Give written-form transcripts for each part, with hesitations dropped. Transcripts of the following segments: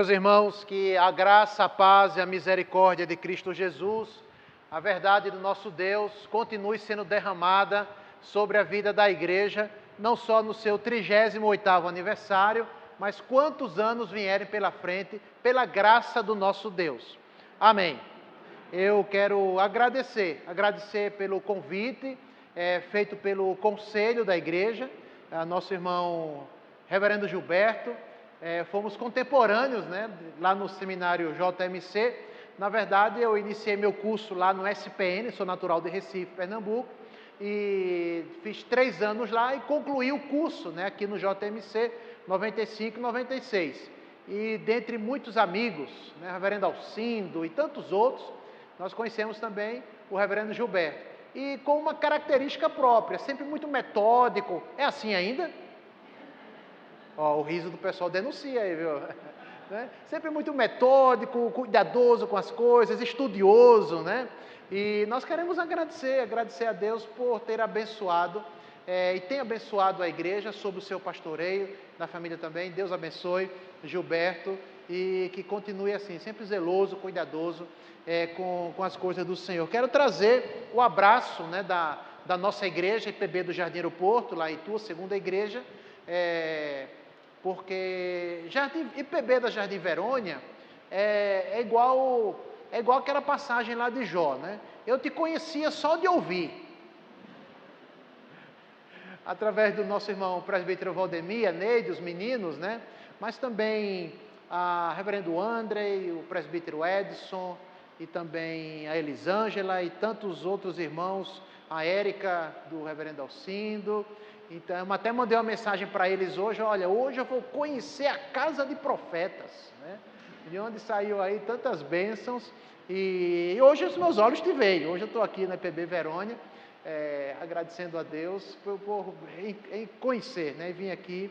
Meus irmãos, que a graça, a paz e a misericórdia de Cristo Jesus, a verdade do nosso Deus, continue sendo derramada sobre a vida da igreja, não só no seu 38º aniversário, mas quantos anos vierem pela frente, pela graça do nosso Deus. Amém. Eu quero agradecer pelo convite feito pelo conselho da igreja, nosso irmão Reverendo Gilberto. Fomos contemporâneos, né, lá no seminário JMC. Na verdade, eu iniciei meu curso lá no SPN, sou natural de Recife, Pernambuco, e fiz 3 anos lá e concluí o curso, né, aqui no JMC, 95 e 96. E dentre muitos amigos, né, Reverendo Alcindo e tantos outros, nós conhecemos também o Reverendo Gilberto. E com uma característica própria, sempre muito metódico. É assim ainda? Ó, o riso do pessoal denuncia aí, viu? Né? Sempre muito metódico, cuidadoso com as coisas, estudioso, né? E nós queremos agradecer a Deus por ter abençoado e tem abençoado a igreja sob o seu pastoreio, da família também. Deus abençoe Gilberto e que continue assim, sempre zeloso, cuidadoso com as coisas do Senhor. Quero trazer o abraço, né, da nossa igreja, IPB do Jardim Aeroporto, lá em Itu, segunda igreja, porque IPB da Jardim Verônia é igual aquela passagem lá de Jó, né? Eu te conhecia só de ouvir, através do nosso irmão presbítero Valdemir, a Neide, os meninos, né? Mas também a reverendo André, o presbítero Edson, e também a Elisângela e tantos outros irmãos, a Érica do reverendo Alcindo. Então, eu até mandei uma mensagem para eles hoje: olha, hoje eu vou conhecer a casa de profetas, né? De onde saiu aí tantas bênçãos, e hoje os meus olhos te veem. Hoje eu estou aqui na IPB Verônia, agradecendo a Deus em conhecer, né? E vim aqui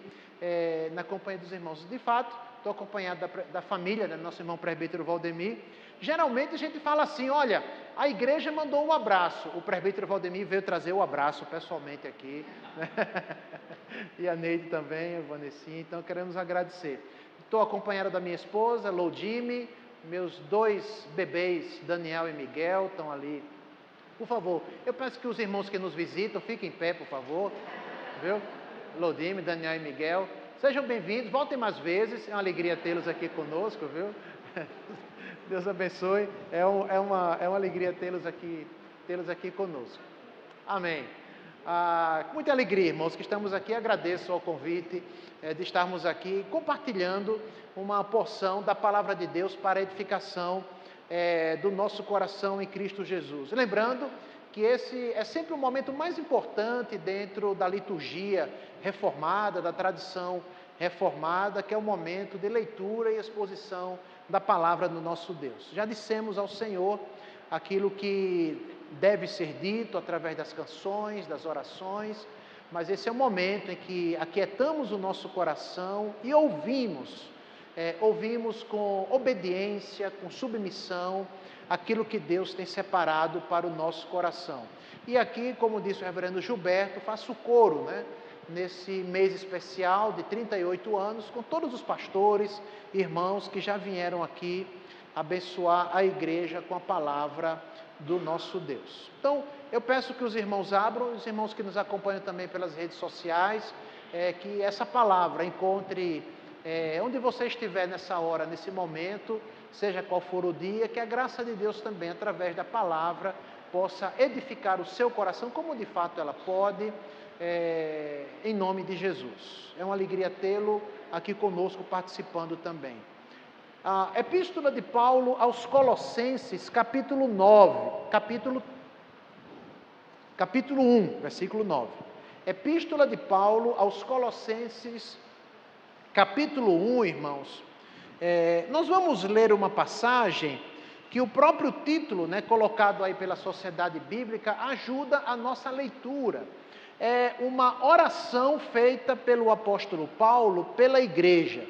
na companhia dos irmãos. De fato, estou acompanhado da família, né? Nosso irmão presbítero Valdemir. Geralmente a gente fala assim: olha, a igreja mandou um abraço, o presbítero Valdemir veio trazer o abraço pessoalmente aqui, né? E a Neide também, a Vanessinha. Então queremos agradecer. Estou acompanhado da minha esposa, Loudime, meus 2 bebês, Daniel e Miguel, estão ali. Por favor, eu peço que os irmãos que nos visitam fiquem em pé, por favor, viu? Loudime, Daniel e Miguel, sejam bem-vindos, voltem mais vezes, é uma alegria tê-los aqui conosco, viu? Deus abençoe, é uma alegria tê-los aqui conosco. Amém. Muita alegria, irmãos, que estamos aqui. Agradeço ao convite de estarmos aqui compartilhando uma porção da palavra de Deus para a edificação do nosso coração em Cristo Jesus. Lembrando que esse é sempre o momento mais importante dentro da liturgia reformada, da tradição reformada, que é o momento de leitura e exposição da palavra do nosso Deus. Já dissemos ao Senhor aquilo que deve ser dito através das canções, das orações, mas esse é o momento em que aquietamos o nosso coração e ouvimos com obediência, com submissão, aquilo que Deus tem separado para o nosso coração. E aqui, como disse o reverendo Gilberto, faço coro, né, nesse mês especial de 38 anos, com todos os pastores, irmãos que já vieram aqui abençoar a igreja com a palavra do nosso Deus. Então, eu peço que os irmãos abram, os irmãos que nos acompanham também pelas redes sociais, que essa palavra encontre onde você estiver nessa hora, nesse momento, seja qual for o dia, que a graça de Deus também, através da palavra, possa edificar o seu coração, como de fato ela pode, em nome de Jesus. É uma alegria tê-lo aqui conosco, participando também. A Epístola de Paulo aos Colossenses, capítulo 1, versículo 9. Epístola de Paulo aos Colossenses, capítulo 1, irmãos. Nós vamos ler uma passagem que o próprio título, né, colocado aí pela Sociedade Bíblica, ajuda a nossa leitura. É uma oração feita pelo apóstolo Paulo pela igreja.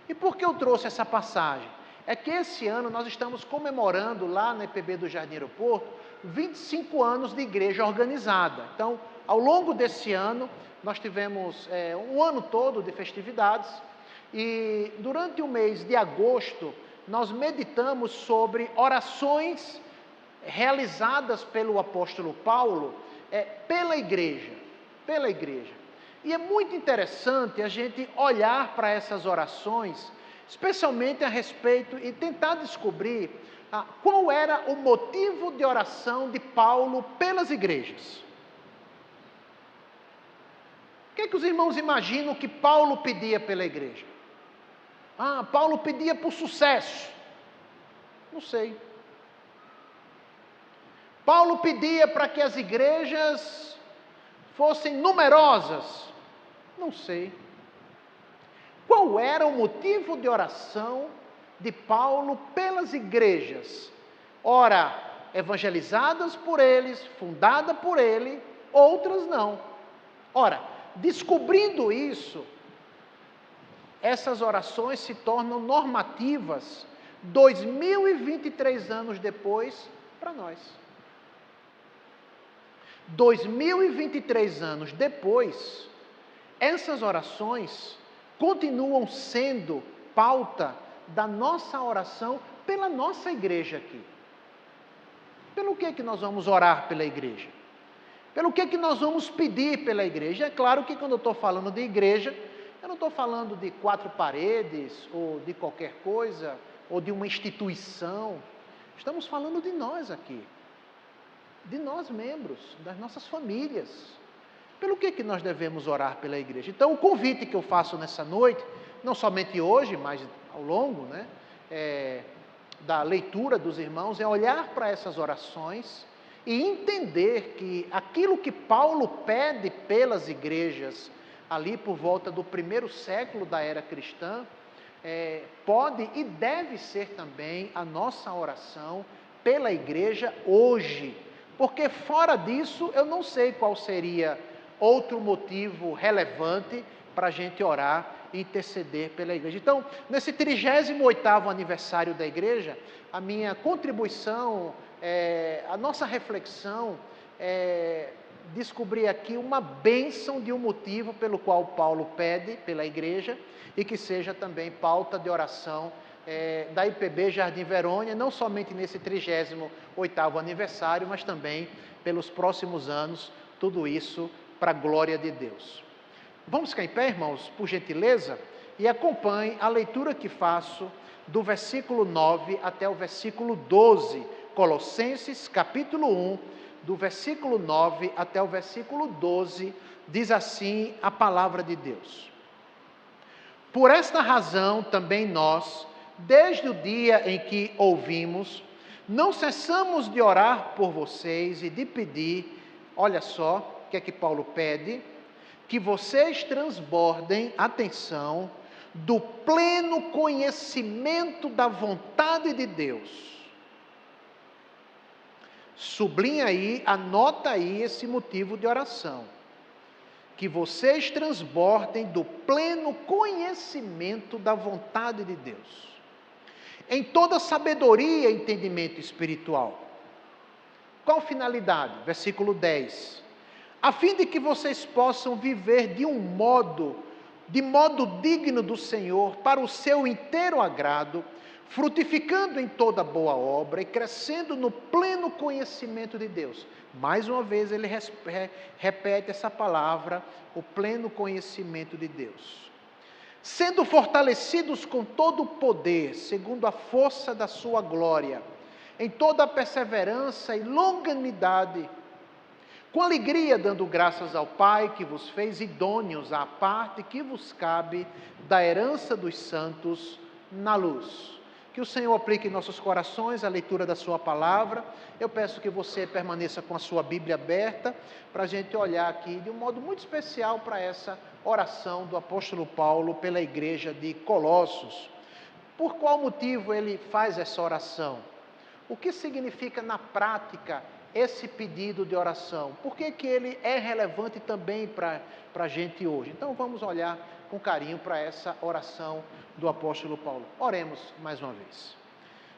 E por que eu trouxe essa passagem? É que esse ano nós estamos comemorando lá na IPB do Jardim Aeroporto 25 anos de igreja organizada. Então, ao longo desse ano, nós tivemos um ano todo de festividades E durante o mês de agosto, nós meditamos sobre orações realizadas pelo apóstolo Paulo pela igreja. E é muito interessante a gente olhar para essas orações, especialmente a respeito e tentar descobrir qual era o motivo de oração de Paulo pelas igrejas. O que os irmãos imaginam que Paulo pedia pela igreja? Paulo pedia por sucesso. Não sei. Paulo pedia para que as igrejas fossem numerosas. Não sei. Qual era o motivo de oração de Paulo pelas igrejas? Ora, evangelizadas por eles, fundada por ele, outras não. Ora, descobrindo isso, essas orações se tornam normativas 2023 anos depois para nós. 2023 anos depois, essas orações continuam sendo pauta da nossa oração pela nossa igreja aqui. Pelo que nós vamos orar pela igreja? Pelo que nós vamos pedir pela igreja? É claro que quando eu estou falando de igreja, eu não estou falando de 4 paredes, ou de qualquer coisa, ou de uma instituição. Estamos falando de nós aqui. De nós membros, das nossas famílias. Pelo que nós devemos orar pela igreja? Então, o convite que eu faço nessa noite, não somente hoje, mas ao longo da leitura dos irmãos, é olhar para essas orações e entender que aquilo que Paulo pede pelas igrejas, ali por volta do 1º século da era cristã, pode e deve ser também a nossa oração pela igreja hoje. Porque fora disso, eu não sei qual seria outro motivo relevante para a gente orar e interceder pela igreja. Então, nesse 38º aniversário da igreja, a minha contribuição, a nossa reflexão, descobrir aqui uma bênção de um motivo pelo qual Paulo pede pela igreja e que seja também pauta de oração da IPB Jardim Verônia, não somente nesse 38º aniversário, mas também pelos próximos anos, tudo isso para a glória de Deus. Vamos ficar em pé, irmãos, por gentileza, e acompanhe a leitura que faço do versículo 9 até o versículo 12, Colossenses capítulo 1, do versículo 9 até o versículo 12, diz assim a palavra de Deus. Por esta razão também nós, desde o dia em que ouvimos, não cessamos de orar por vocês e de pedir, olha só, o que é que Paulo pede? Que vocês transbordem, atenção, do pleno conhecimento da vontade de Deus. Sublinha aí, anota aí esse motivo de oração. Que vocês transbordem do pleno conhecimento da vontade de Deus. Em toda sabedoria e entendimento espiritual. Qual finalidade? Versículo 10. A fim de que vocês possam viver de modo digno do Senhor, para o seu inteiro agrado, frutificando em toda boa obra e crescendo no pleno conhecimento de Deus. Mais uma vez ele repete essa palavra, o pleno conhecimento de Deus. Sendo fortalecidos com todo o poder, segundo a força da sua glória, em toda a perseverança e longanimidade, com alegria dando graças ao Pai que vos fez idôneos à parte que vos cabe da herança dos santos na luz. Que o Senhor aplique em nossos corações a leitura da sua palavra. Eu peço que você permaneça com a sua Bíblia aberta, para a gente olhar aqui de um modo muito especial para essa oração do apóstolo Paulo pela igreja de Colossos. Por qual motivo ele faz essa oração? O que significa na prática esse pedido de oração? Por que ele é relevante também para a gente hoje? Então vamos olhar com carinho para essa oração do apóstolo Paulo. Oremos mais uma vez.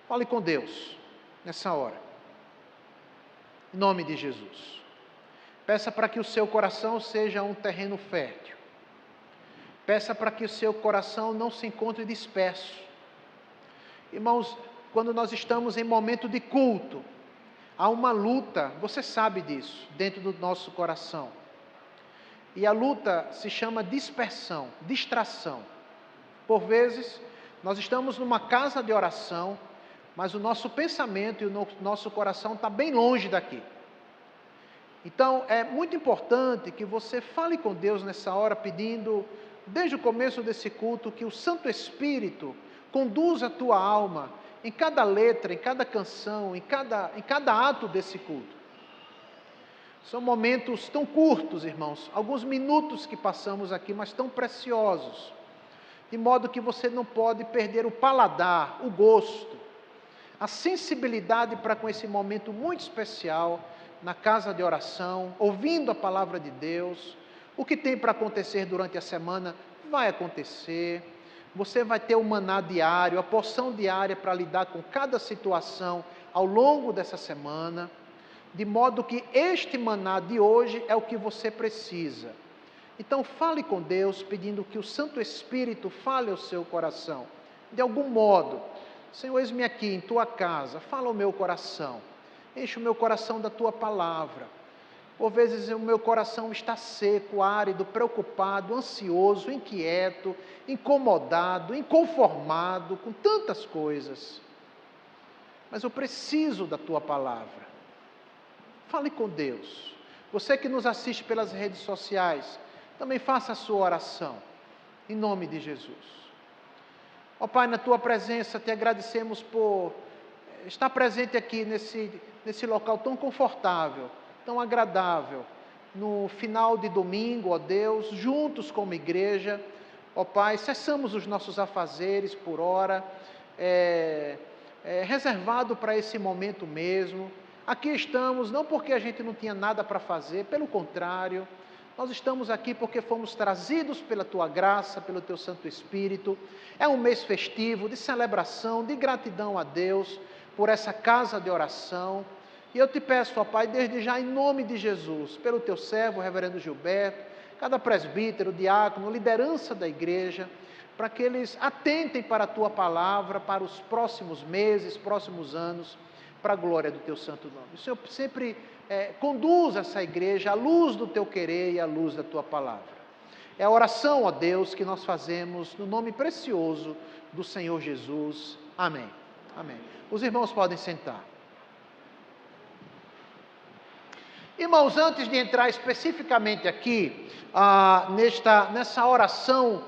Fale com Deus nessa hora. Em nome de Jesus. Peça para que o seu coração seja um terreno fértil. Peça para que o seu coração não se encontre disperso. Irmãos, quando nós estamos em momento de culto, há uma luta, você sabe disso, dentro do nosso coração. E a luta se chama dispersão, distração. Por vezes, nós estamos numa casa de oração, mas o nosso pensamento e o nosso coração está bem longe daqui. Então, é muito importante que você fale com Deus nessa hora, pedindo, desde o começo desse culto, que o Santo Espírito conduza a tua alma em cada letra, em cada canção, em cada ato desse culto. São momentos tão curtos, irmãos, alguns minutos que passamos aqui, mas tão preciosos, de modo que você não pode perder o paladar, o gosto, a sensibilidade para com esse momento muito especial, na casa de oração, ouvindo a palavra de Deus. O que tem para acontecer durante a semana vai acontecer. Você vai ter o maná diário, a porção diária para lidar com cada situação ao longo dessa semana, de modo que este maná de hoje é o que você precisa. Então fale com Deus, pedindo que o Santo Espírito fale ao seu coração, de algum modo. Senhor, eis-me aqui em tua casa, fala ao meu coração, enche o meu coração da tua palavra. Por vezes o meu coração está seco, árido, preocupado, ansioso, inquieto, incomodado, inconformado com tantas coisas. Mas eu preciso da tua palavra. Fale com Deus. Você que nos assiste pelas redes sociais, também faça a sua oração, em nome de Jesus. Ó Pai, na tua presença te agradecemos por estar presente aqui nesse local tão confortável, tão agradável, no final de domingo, ó Deus, juntos como igreja. Ó Pai, cessamos os nossos afazeres por hora, reservado para esse momento mesmo. Aqui estamos, não porque a gente não tinha nada para fazer, pelo contrário, nós estamos aqui porque fomos trazidos pela Tua graça, pelo Teu Santo Espírito. É um mês festivo, de celebração, de gratidão a Deus por essa casa de oração. E eu te peço, ó Pai, desde já em nome de Jesus, pelo Teu servo, o reverendo Gilberto, cada presbítero, diácono, liderança da igreja, para que eles atentem para a Tua palavra, para os próximos meses, próximos anos, para a glória do Teu santo nome. O Senhor sempre conduza essa igreja à luz do Teu querer e à luz da Tua palavra. É a oração, ó Deus, que nós fazemos no nome precioso do Senhor Jesus. Amém. Amém. Os irmãos podem sentar. Irmãos, antes de entrar especificamente aqui, nessa oração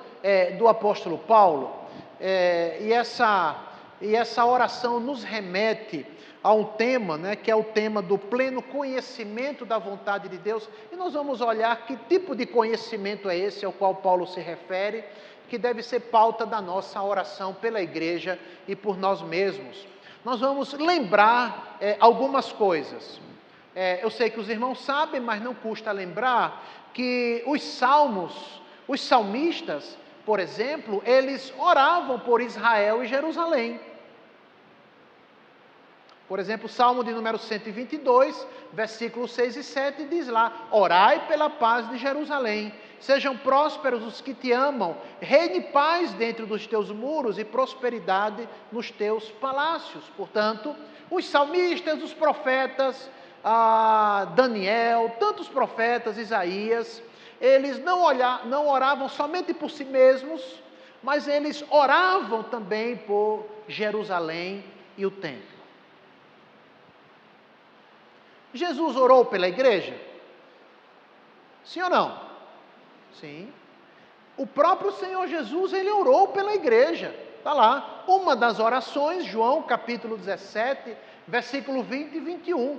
do apóstolo Paulo, e essa oração nos remete a um tema, que é o tema do pleno conhecimento da vontade de Deus, e nós vamos olhar que tipo de conhecimento é esse ao qual Paulo se refere, que deve ser pauta da nossa oração pela igreja e por nós mesmos. Nós vamos lembrar algumas coisas. Eu sei que os irmãos sabem, mas não custa lembrar que os salmistas, por exemplo, eles oravam por Israel e Jerusalém. Por exemplo, o Salmo de número 122, versículos 6 e 7, diz lá: orai pela paz de Jerusalém, sejam prósperos os que te amam, reine paz dentro dos teus muros e prosperidade nos teus palácios. Portanto, os salmistas, os profetas, Daniel, tantos profetas, Isaías, eles não oravam somente por si mesmos, mas eles oravam também por Jerusalém e o templo. Jesus orou pela igreja? Sim ou não? Sim. O próprio Senhor Jesus, ele orou pela igreja. Está lá, uma das orações, João capítulo 17, versículo 20 e 21.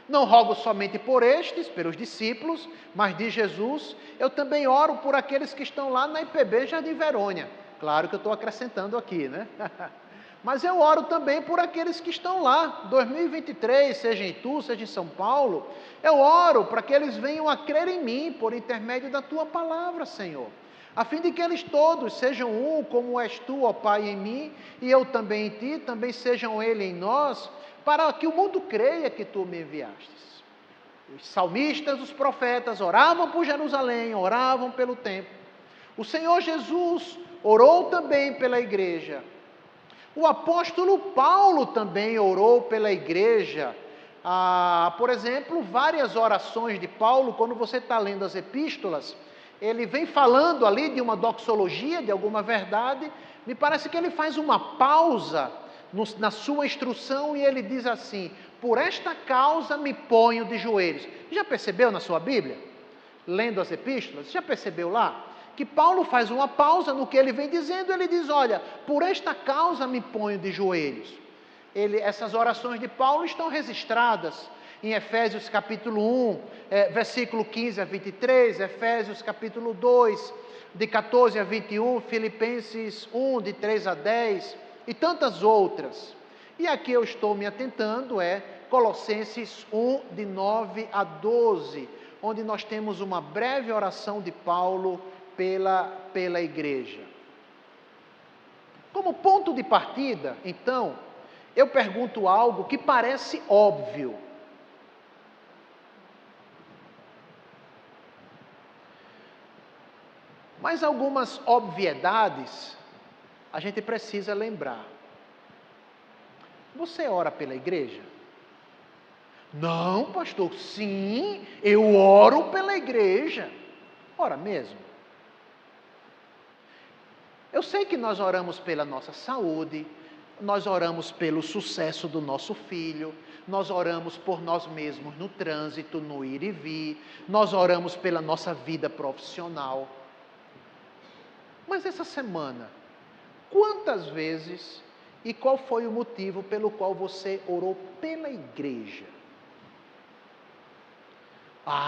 Não rogo somente por estes, pelos discípulos, mas diz Jesus, eu também oro por aqueles que estão lá na IPB Jardim Verônia. Claro que eu estou acrescentando aqui, né? Mas eu oro também por aqueles que estão lá, 2023, seja em Itu, seja em São Paulo. Eu oro para que eles venham a crer em mim, por intermédio da Tua palavra, Senhor. A fim de que eles todos sejam um, como és Tu, ó Pai, em mim, e eu também em Ti, também sejam Ele em nós, para que o mundo creia que Tu me enviastes. Os salmistas, os profetas, oravam por Jerusalém, oravam pelo templo. O Senhor Jesus orou também pela igreja. O apóstolo Paulo também orou pela igreja. Por exemplo, várias orações de Paulo, quando você está lendo as epístolas, ele vem falando ali de uma doxologia, de alguma verdade. Me parece que ele faz uma pausa na sua instrução e ele diz assim: por esta causa me ponho de joelhos. Já percebeu na sua Bíblia? Lendo as epístolas, já percebeu lá? Que Paulo faz uma pausa no que ele vem dizendo, ele diz: olha, por esta causa me ponho de joelhos. Essas orações de Paulo estão registradas em Efésios capítulo 1, versículo 15 a 23, Efésios capítulo 2, de 14 a 21, Filipenses 1, de 3 a 10, e tantas outras. E aqui eu estou me atentando, Colossenses 1, de 9 a 12, onde nós temos uma breve oração de Paulo pela igreja. Como ponto de partida, então, eu pergunto algo que parece óbvio. Mas algumas obviedades a gente precisa lembrar. Você ora pela igreja? Não, pastor, sim, eu oro pela igreja. Ora mesmo. Eu sei que nós oramos pela nossa saúde, nós oramos pelo sucesso do nosso filho, nós oramos por nós mesmos no trânsito, no ir e vir, nós oramos pela nossa vida profissional. Mas essa semana, quantas vezes e qual foi o motivo pelo qual você orou pela igreja?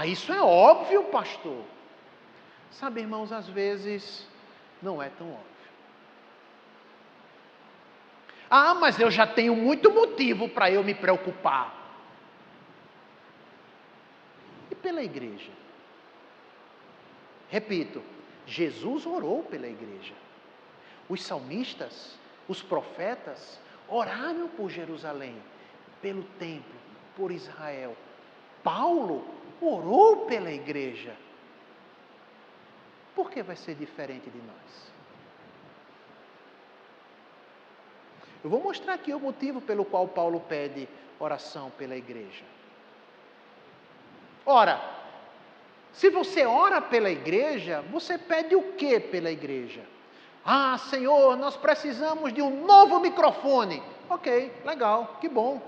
Isso é óbvio, pastor. Sabe, irmãos, às vezes não é tão óbvio. Mas eu já tenho muito motivo para eu me preocupar. E pela igreja? Repito, Jesus orou pela igreja. Os salmistas, os profetas, oraram por Jerusalém, pelo templo, por Israel. Paulo orou pela igreja. Por que vai ser diferente de nós? Eu vou mostrar aqui o motivo pelo qual Paulo pede oração pela igreja. Ora, se você ora pela igreja, você pede o que pela igreja? Senhor, nós precisamos de um novo microfone. Ok, legal, que bom.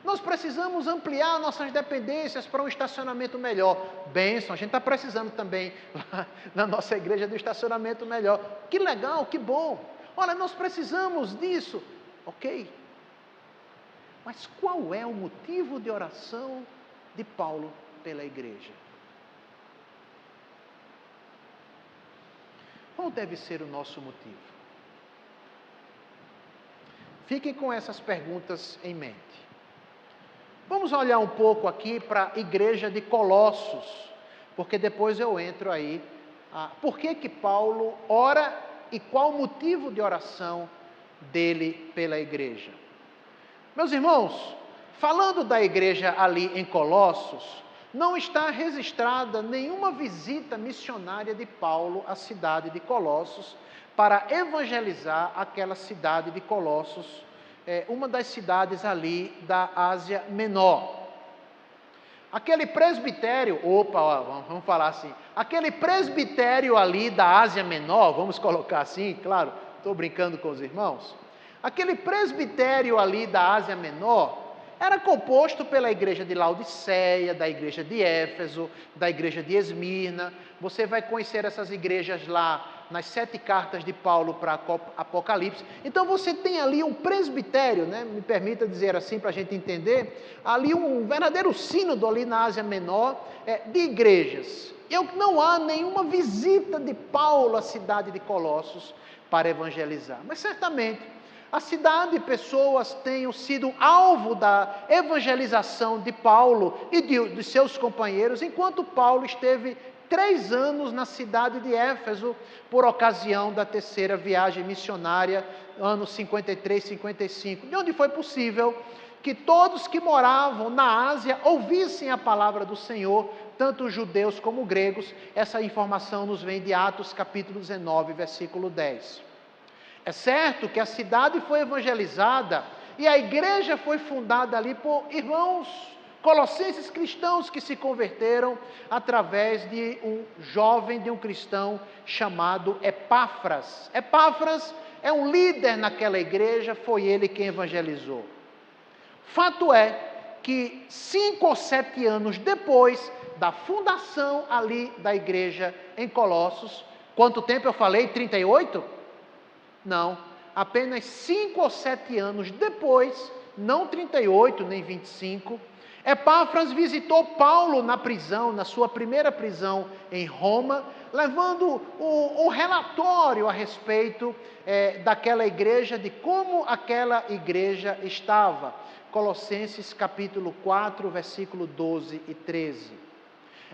Nós precisamos ampliar nossas dependências para um estacionamento melhor. Bênção, a gente está precisando também lá na nossa igreja do estacionamento melhor. Que legal, que bom. Olha, nós precisamos disso. Ok. Mas qual é o motivo de oração de Paulo pela igreja? Qual deve ser o nosso motivo? Fiquem com essas perguntas em mente. Vamos olhar um pouco aqui para a igreja de Colossos, porque depois eu entro aí. Por que Paulo ora e qual o motivo de oração dele pela igreja? Meus irmãos, falando da igreja ali em Colossos, não está registrada nenhuma visita missionária de Paulo à cidade de Colossos para evangelizar aquela cidade de Colossos, uma das cidades ali da Ásia Menor. Aquele presbitério, vamos falar assim, aquele presbitério ali da Ásia Menor, vamos colocar assim, claro, estou brincando com os irmãos, aquele presbitério ali da Ásia Menor era composto pela igreja de Laodiceia, da igreja de Éfeso, da igreja de Esmirna. Você vai conhecer essas igrejas lá nas 7 cartas de Paulo para Apocalipse. Então você tem ali um presbitério, me permita dizer assim para a gente entender, ali um verdadeiro sínodo ali na Ásia Menor, de igrejas. Não há nenhuma visita de Paulo à cidade de Colossos para evangelizar, mas certamente a cidade e pessoas tenham sido alvo da evangelização de Paulo e de seus companheiros, enquanto Paulo esteve 3 anos na cidade de Éfeso, por ocasião da 3ª viagem missionária, anos 53, 55, de onde foi possível que todos que moravam na Ásia ouvissem a palavra do Senhor, tanto judeus como gregos. Essa informação nos vem de Atos capítulo 19, versículo 10. É certo que a cidade foi evangelizada e a igreja foi fundada ali por irmãos colossenses cristãos que se converteram através de um jovem, de um cristão chamado Epáfras. Epáfras é um líder naquela igreja, foi ele quem evangelizou. Fato é que 5 ou 7 anos depois da fundação ali da igreja em Colossos, quanto tempo eu falei? 38? Não, apenas 5 ou 7 anos depois, não 38 nem 25, Epáfras visitou Paulo na prisão, na sua primeira prisão em Roma, levando um relatório a respeito daquela igreja, de como aquela igreja estava. Colossenses capítulo 4, versículo 12 e 13.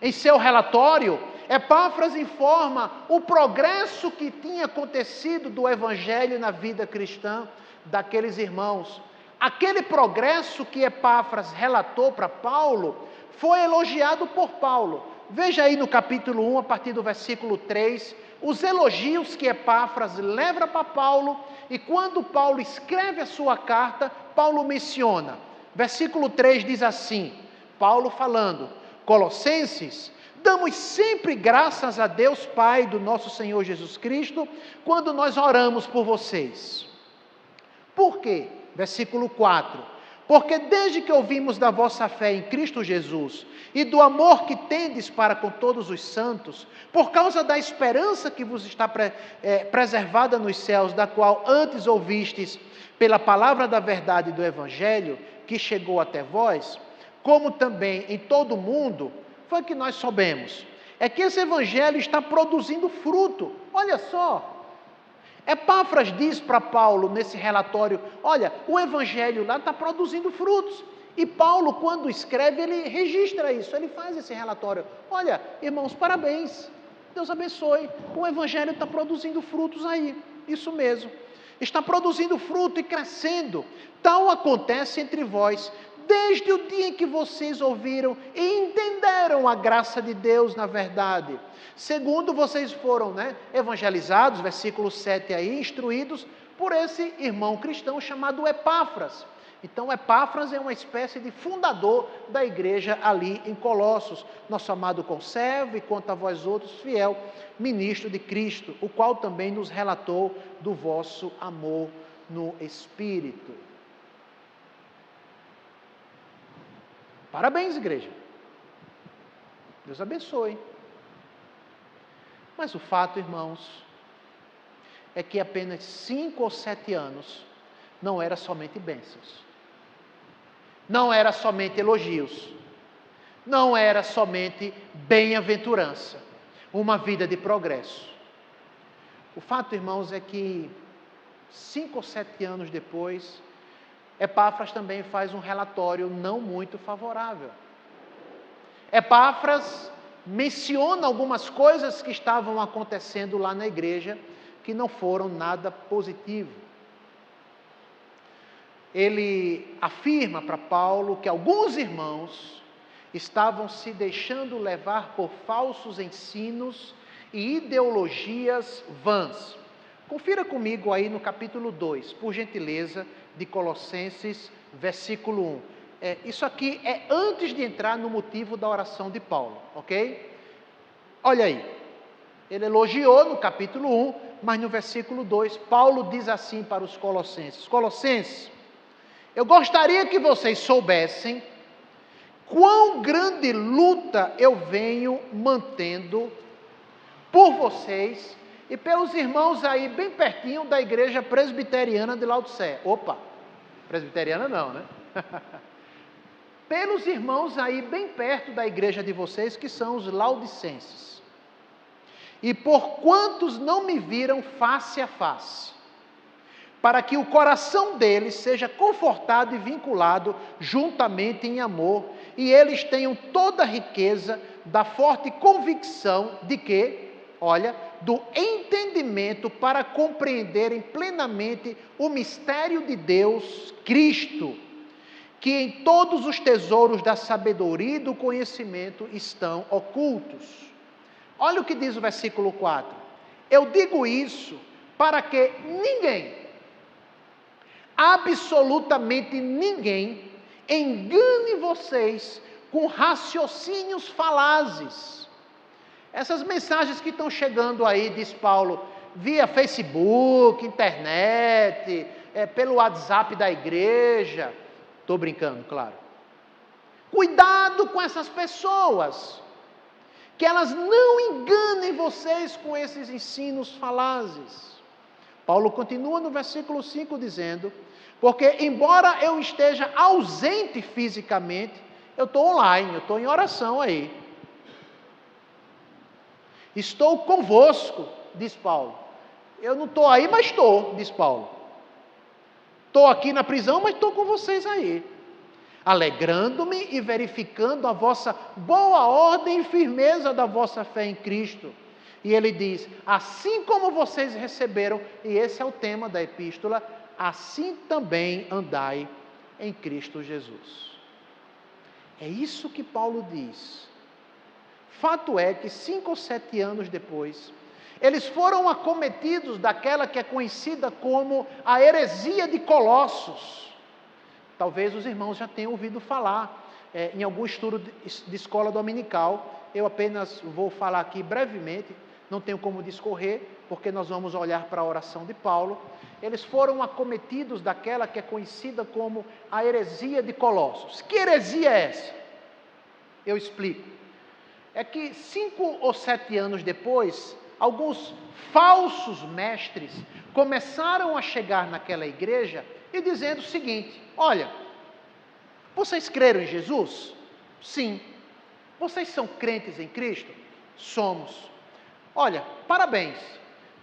Em seu relatório, Epáfras informa o progresso que tinha acontecido do evangelho na vida cristã daqueles irmãos. Aquele progresso que Epáfras relatou para Paulo foi elogiado por Paulo. Veja aí no capítulo 1, a partir do versículo 3, os elogios que Epáfras leva para Paulo, e quando Paulo escreve a sua carta, Paulo menciona. Versículo 3 diz assim, Paulo falando: Colossenses, damos sempre graças a Deus Pai do nosso Senhor Jesus Cristo, quando nós oramos por vocês. Por quê? Versículo 4, porque desde que ouvimos da vossa fé em Cristo Jesus e do amor que tendes para com todos os santos, por causa da esperança que vos está preservada nos céus, da qual antes ouvistes pela palavra da verdade do Evangelho, que chegou até vós, como também em todo o mundo, foi que nós soubemos, é que esse Evangelho está produzindo fruto. Olha só, Epáfras diz para Paulo nesse relatório, olha, o Evangelho lá está produzindo frutos. E Paulo, quando escreve, ele registra isso, ele faz esse relatório. Olha, irmãos, parabéns, Deus abençoe, o Evangelho está produzindo frutos aí, isso mesmo. Está produzindo fruto e crescendo. Tal acontece entre vós, desde o dia em que vocês ouviram e entenderam a graça de Deus na verdade. Segundo vocês foram evangelizados, versículo 7 aí, instruídos por esse irmão cristão chamado Epáfras. Então Epáfras é uma espécie de fundador da igreja ali em Colossos, nosso amado conservo e quanto a vós outros fiel ministro de Cristo, o qual também nos relatou do vosso amor no Espírito. Parabéns, igreja. Deus abençoe. Mas o fato, irmãos, é que apenas 5 ou 7 anos não era somente bênçãos. Não era somente elogios. Não era somente bem-aventurança. Uma vida de progresso. O fato, irmãos, é que 5 ou 7 anos depois, Epáfras também faz um relatório não muito favorável. Epáfras menciona algumas coisas que estavam acontecendo lá na igreja que não foram nada positivo. Ele afirma para Paulo que alguns irmãos estavam se deixando levar por falsos ensinos e ideologias vãs. Confira comigo aí no capítulo 2, por gentileza, de Colossenses, versículo 1. Isso aqui é antes de entrar no motivo da oração de Paulo, ok? Olha aí, ele elogiou no capítulo 1, mas no versículo 2, Paulo diz assim para os colossenses: Colossenses, eu gostaria que vocês soubessem quão grande luta eu venho mantendo por vocês e pelos irmãos aí bem pertinho da igreja presbiteriana de Laodiceia. Opa, presbiteriana não, né? Pelos irmãos aí bem perto da igreja de vocês, que são os laodicenses. E por quantos não me viram face a face, para que o coração deles seja confortado e vinculado juntamente em amor, e eles tenham toda a riqueza da forte convicção de que, olha, do entendimento para compreenderem plenamente o mistério de Deus, Cristo, que em todos os tesouros da sabedoria e do conhecimento estão ocultos. Olha o que diz o versículo 4. Eu digo isso para que ninguém, absolutamente ninguém, engane vocês com raciocínios falazes. Essas mensagens que estão chegando aí, diz Paulo, via Facebook, internet, pelo WhatsApp da igreja. Estou brincando, claro. Cuidado com essas pessoas, que elas não enganem vocês com esses ensinos falazes. Paulo continua no versículo 5 dizendo, porque embora eu esteja ausente fisicamente, eu estou online, eu estou em oração aí. Estou convosco, diz Paulo. Eu não estou aí, mas estou, diz Paulo. Estou aqui na prisão, mas estou com vocês aí. Alegrando-me e verificando a vossa boa ordem e firmeza da vossa fé em Cristo. E ele diz, assim como vocês receberam, e esse é o tema da epístola, assim também andai em Cristo Jesus. É isso que Paulo diz. Fato é que 5 ou 7 anos depois, eles foram acometidos daquela que é conhecida como a heresia de Colossos. Talvez os irmãos já tenham ouvido falar em algum estudo de escola dominical. Eu apenas vou falar aqui brevemente, não tenho como discorrer, porque nós vamos olhar para a oração de Paulo. Eles foram acometidos daquela que é conhecida como a heresia de Colossos. Que heresia é essa? Eu explico. É que 5 ou 7 anos depois, alguns falsos mestres começaram a chegar naquela igreja e dizendo o seguinte, olha, vocês creram em Jesus? Sim. Vocês são crentes em Cristo? Somos. Olha, parabéns,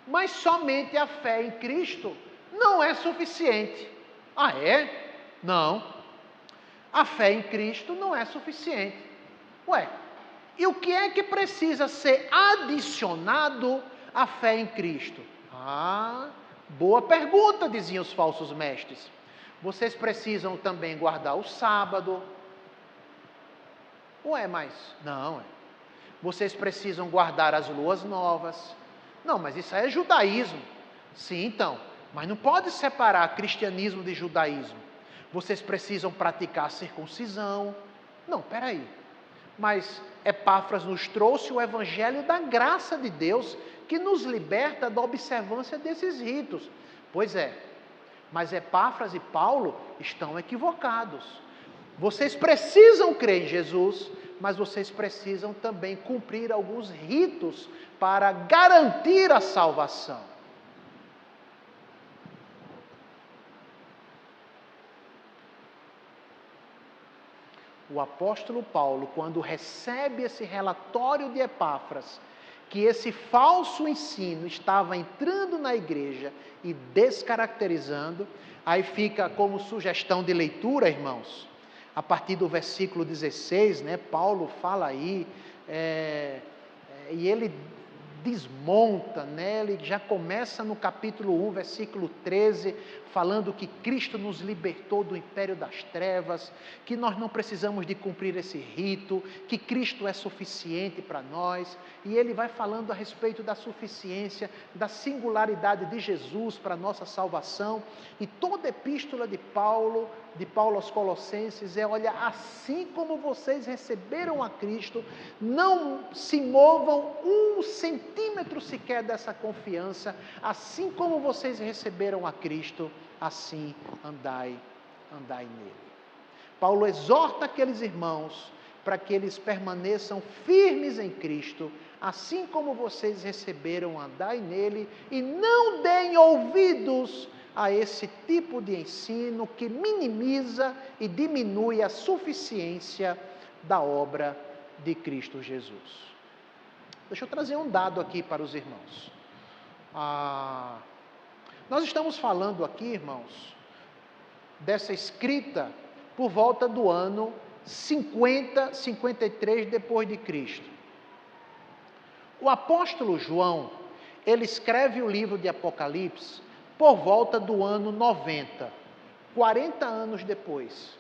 mas somente a fé em Cristo não é suficiente. Ah, é? Não. A fé em Cristo não é suficiente. Ué, e o que é que precisa ser adicionado à fé em Cristo? Ah, boa pergunta, diziam os falsos mestres. Vocês precisam também guardar o sábado. Ué, mas não. Vocês precisam guardar as luas novas. Não, mas isso aí é judaísmo. Sim, então. Mas não pode separar cristianismo de judaísmo. Vocês precisam praticar a circuncisão. Não, peraí. Mas Epáfras nos trouxe o evangelho da graça de Deus, que nos liberta da observância desses ritos. Pois é, mas Epáfras e Paulo estão equivocados. Vocês precisam crer em Jesus, mas vocês precisam também cumprir alguns ritos para garantir a salvação. O apóstolo Paulo, quando recebe esse relatório de Epáfras, que esse falso ensino estava entrando na igreja e descaracterizando, aí fica como sugestão de leitura, irmãos, a partir do versículo 16, né, Paulo fala aí, e ele desmonta, né, ele já começa no capítulo 1, versículo 13, falando que Cristo nos libertou do império das trevas, que nós não precisamos de cumprir esse rito, que Cristo é suficiente para nós, e ele vai falando a respeito da suficiência, da singularidade de Jesus para a nossa salvação, e toda a epístola de Paulo aos Colossenses olha, assim como vocês receberam a Cristo, não se movam 1 centímetro sequer dessa confiança, assim como vocês receberam a Cristo, assim andai nele. Paulo exorta aqueles irmãos para que eles permaneçam firmes em Cristo, assim como vocês receberam, andai nele, e não deem ouvidos a esse tipo de ensino que minimiza e diminui a suficiência da obra de Cristo Jesus. Deixa eu trazer um dado aqui para os irmãos. Nós estamos falando aqui, irmãos, dessa escrita por volta do ano 50, 53 depois de Cristo. O apóstolo João, ele escreve o livro de Apocalipse por volta do ano 90, 40 anos depois.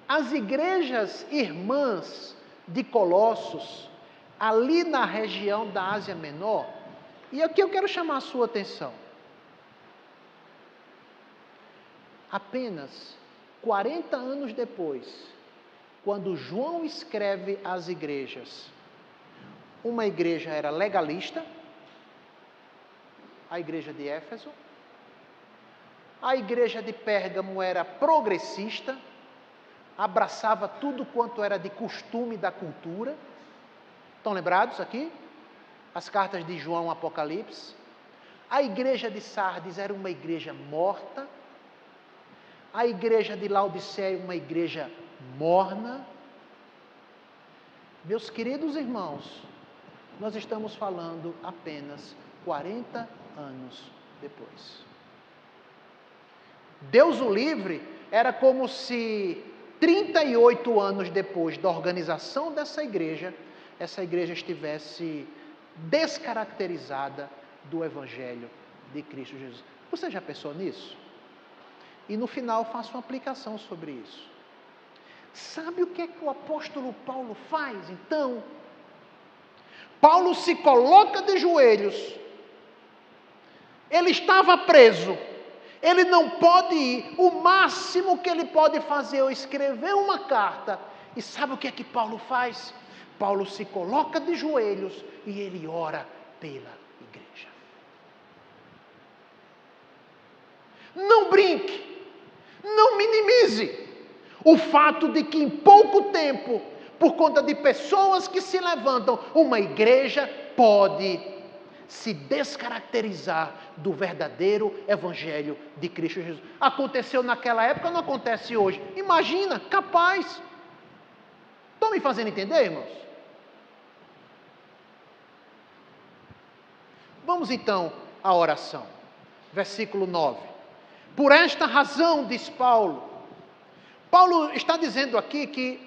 as igrejas irmãs de Colossos, ali na região da Ásia Menor, e aqui eu quero chamar a sua atenção. Apenas 40 anos depois, quando João escreve às igrejas, uma igreja era legalista, a igreja de Éfeso, a igreja de Pérgamo era progressista, abraçava tudo quanto era de costume da cultura. Estão lembrados aqui? As cartas de João, Apocalipse. A igreja de Sardes era uma igreja morta. A igreja de Laodiceia, uma igreja morna. Meus queridos irmãos, nós estamos falando apenas 40 anos depois. Deus o livre, era como se 38 anos depois da organização dessa igreja, essa igreja estivesse descaracterizada do Evangelho de Cristo Jesus. Você já pensou nisso? E no final faço uma aplicação sobre isso. Sabe o que é que o apóstolo Paulo faz, então? Paulo se coloca de joelhos. Ele estava preso. Ele não pode ir. O máximo que ele pode fazer é escrever uma carta. E sabe o que é que Paulo faz? Paulo se coloca de joelhos e ele ora pela igreja. Não brinque. Não minimize o fato de que em pouco tempo, por conta de pessoas que se levantam, uma igreja pode se descaracterizar do verdadeiro Evangelho de Cristo Jesus. Aconteceu naquela época, não acontece hoje. Imagina, capaz. Estão me fazendo entender, irmãos? Vamos então à oração. Versículo 9. Por esta razão, diz Paulo, Paulo está dizendo aqui que,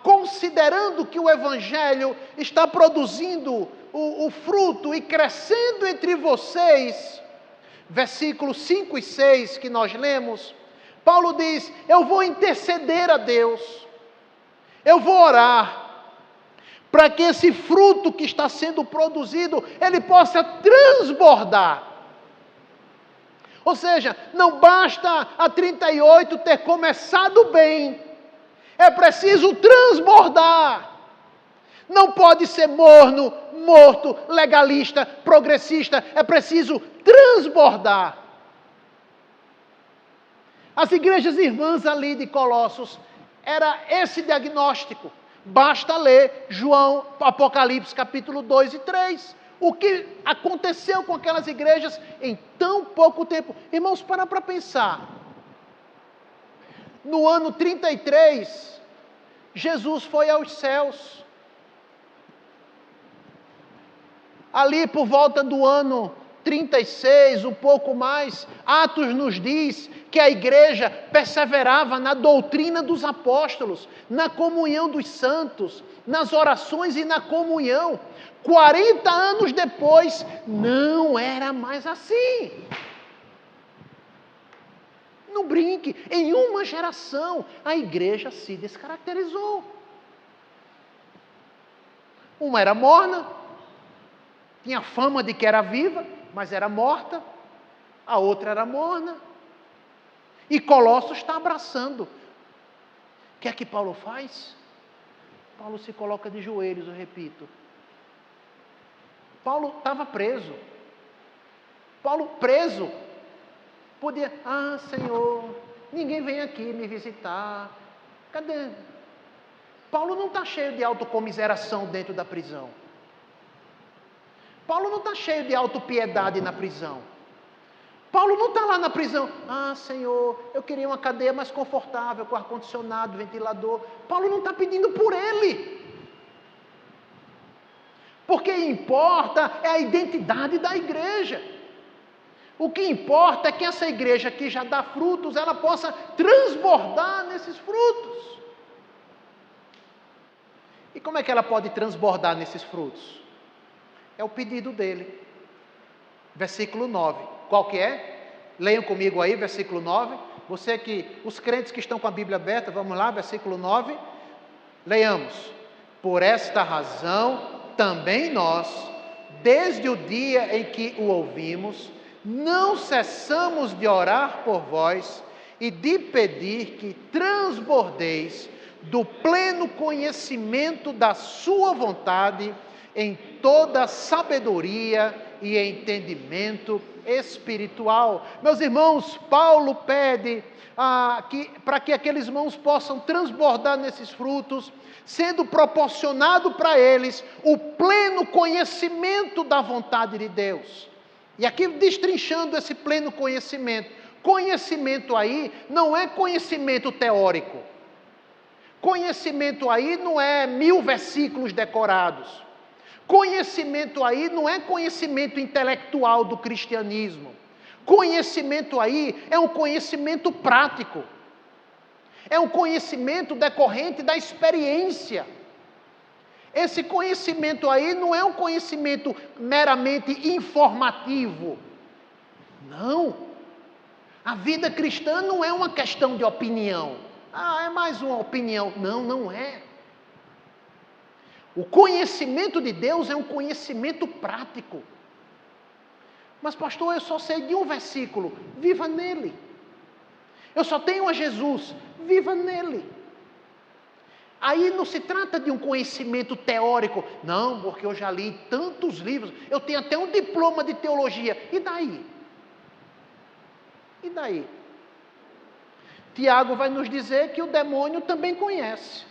considerando que o Evangelho está produzindo o fruto e crescendo entre vocês, versículos 5 e 6 que nós lemos, Paulo diz, eu vou interceder a Deus, eu vou orar, para que esse fruto que está sendo produzido, ele possa transbordar. Ou seja, não basta a 38 ter começado bem, é preciso transbordar. Não pode ser morno, morto, legalista, progressista, é preciso transbordar. As igrejas irmãs ali de Colossos, era esse diagnóstico. Basta ler João, Apocalipse capítulo 2 e 3. O que aconteceu com aquelas igrejas em tão pouco tempo? Irmãos, para pensar. No ano 33, Jesus foi aos céus. Ali por volta do ano 36, um pouco mais, Atos nos diz que a igreja perseverava na doutrina dos apóstolos, na comunhão dos santos, nas orações e na comunhão. 40 anos depois, não era mais assim. Não brinque, em uma geração, a igreja se descaracterizou. Uma era morna, tinha fama de que era viva, mas era morta. A outra era morna. E Colossos está abraçando. O que é que Paulo faz? Paulo se coloca de joelhos, eu repito. Paulo estava preso. Paulo preso. Podia, Senhor, ninguém vem aqui me visitar. Cadê? Paulo não está cheio de autocomiseração dentro da prisão. Paulo não está cheio de autopiedade na prisão. Paulo não está lá na prisão. Senhor, eu queria uma cadeia mais confortável, com ar-condicionado, ventilador. Paulo não está pedindo por ele. Porque importa é a identidade da igreja. O que importa é que essa igreja que já dá frutos, ela possa transbordar nesses frutos. E como é que ela pode transbordar nesses frutos? É o pedido dele. Versículo 9. Qual que é? Leiam comigo aí, versículo 9. Os crentes que estão com a Bíblia aberta, vamos lá, versículo 9, leiamos. Por esta razão, também nós, desde o dia em que o ouvimos, não cessamos de orar por vós e de pedir que transbordeis do pleno conhecimento da sua vontade em toda sabedoria e entendimento espiritual. Meus irmãos, Paulo pede para que aqueles irmãos possam transbordar nesses frutos, sendo proporcionado para eles o pleno conhecimento da vontade de Deus. E aqui destrinchando esse pleno conhecimento. Conhecimento aí não é conhecimento teórico. Conhecimento aí não é 1000 versículos decorados. Conhecimento aí não é conhecimento intelectual do cristianismo. Conhecimento aí é um conhecimento prático. É um conhecimento decorrente da experiência. Esse conhecimento aí não é um conhecimento meramente informativo. Não. A vida cristã não é uma questão de opinião. É mais uma opinião. Não, não é. O conhecimento de Deus é um conhecimento prático. Mas pastor, eu só sei de um versículo. Viva nele. Eu só tenho a Jesus. Viva nele. Aí não se trata de um conhecimento teórico. Não, porque eu já li tantos livros. Eu tenho até um diploma de teologia. E daí? E daí? Tiago vai nos dizer que o demônio também conhece.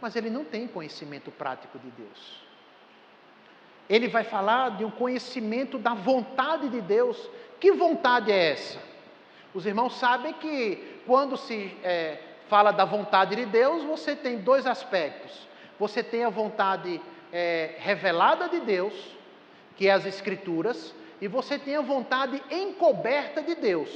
Mas ele não tem conhecimento prático de Deus. Ele vai falar de um conhecimento da vontade de Deus. Que vontade é essa? Os irmãos sabem que quando se fala da vontade de Deus, você tem dois aspectos. Você tem a vontade revelada de Deus, que é as Escrituras, e você tem a vontade encoberta de Deus.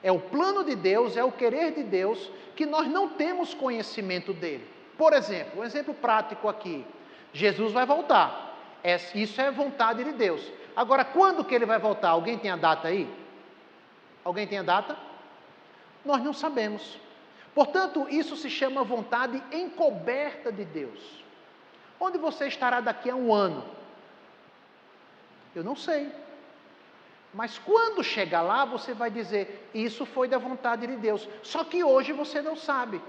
É o plano de Deus, é o querer de Deus, que nós não temos conhecimento dele. Por exemplo, um exemplo prático aqui. Jesus vai voltar. Isso é vontade de Deus. Agora, quando que ele vai voltar? Alguém tem a data aí? Alguém tem a data? Nós não sabemos. Portanto, isso se chama vontade encoberta de Deus. Onde você estará daqui a 1 ano? Eu não sei. Mas quando chegar lá, você vai dizer, isso foi da vontade de Deus. Só que hoje você não sabe.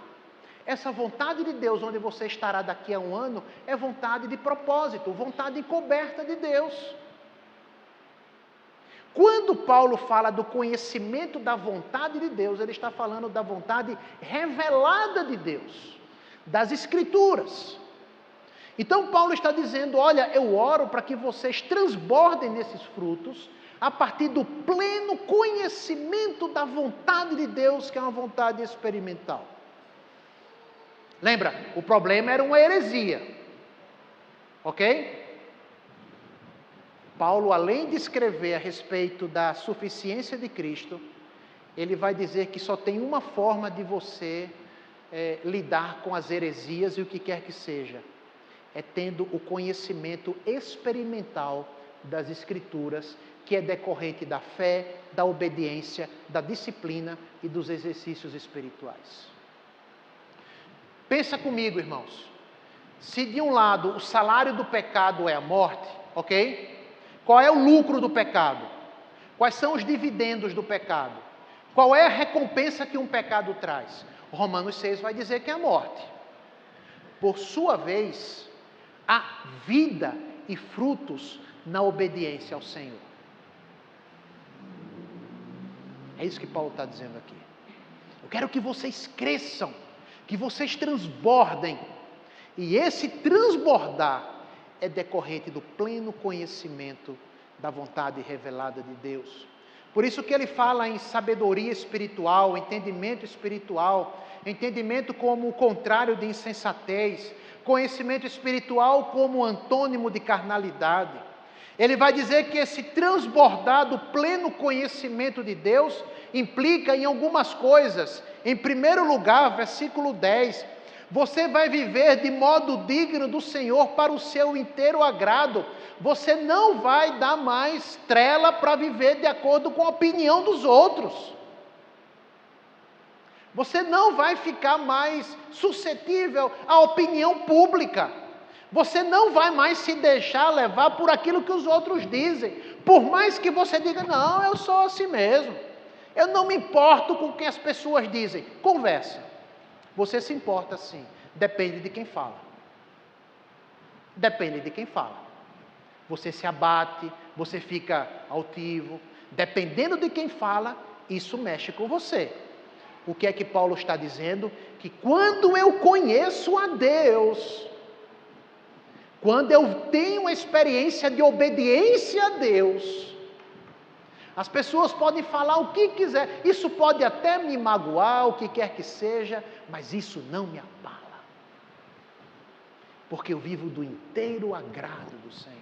Essa vontade de Deus, onde você estará daqui a 1 ano, é vontade de propósito, vontade encoberta de Deus. Quando Paulo fala do conhecimento da vontade de Deus, ele está falando da vontade revelada de Deus, das Escrituras. Então Paulo está dizendo, olha, eu oro para que vocês transbordem nesses frutos, a partir do pleno conhecimento da vontade de Deus, que é uma vontade experimental. Lembra, o problema era uma heresia, ok? Paulo, além de escrever a respeito da suficiência de Cristo, ele vai dizer que só tem uma forma de você lidar com as heresias e o que quer que seja. É tendo o conhecimento experimental das Escrituras, que é decorrente da fé, da obediência, da disciplina e dos exercícios espirituais. Pensa comigo, irmãos. Se de um lado o salário do pecado é a morte, ok? Qual é o lucro do pecado? Quais são os dividendos do pecado? Qual é a recompensa que um pecado traz? Romanos 6 vai dizer que é a morte. Por sua vez, há vida e frutos na obediência ao Senhor. É isso que Paulo está dizendo aqui. Eu quero que vocês cresçam, que vocês transbordem. E esse transbordar é decorrente do pleno conhecimento da vontade revelada de Deus. Por isso que ele fala em sabedoria espiritual, entendimento espiritual, entendimento como o contrário de insensatez, conhecimento espiritual como antônimo de carnalidade. Ele vai dizer que esse transbordar do pleno conhecimento de Deus implica em algumas coisas. Em primeiro lugar, versículo 10, você vai viver de modo digno do Senhor para o seu inteiro agrado. Você não vai dar mais trela para viver de acordo com a opinião dos outros. Você não vai ficar mais suscetível à opinião pública. Você não vai mais se deixar levar por aquilo que os outros dizem. Por mais que você diga, não, eu sou assim mesmo. Eu não me importo com o que as pessoas dizem. Conversa. Você se importa sim. Depende de quem fala. Depende de quem fala. Você se abate, você fica altivo. Dependendo de quem fala, isso mexe com você. O que é que Paulo está dizendo? Que quando eu conheço a Deus, quando eu tenho uma experiência de obediência a Deus, as pessoas podem falar o que quiser, isso pode até me magoar, o que quer que seja, mas isso não me abala. Porque eu vivo do inteiro agrado do Senhor.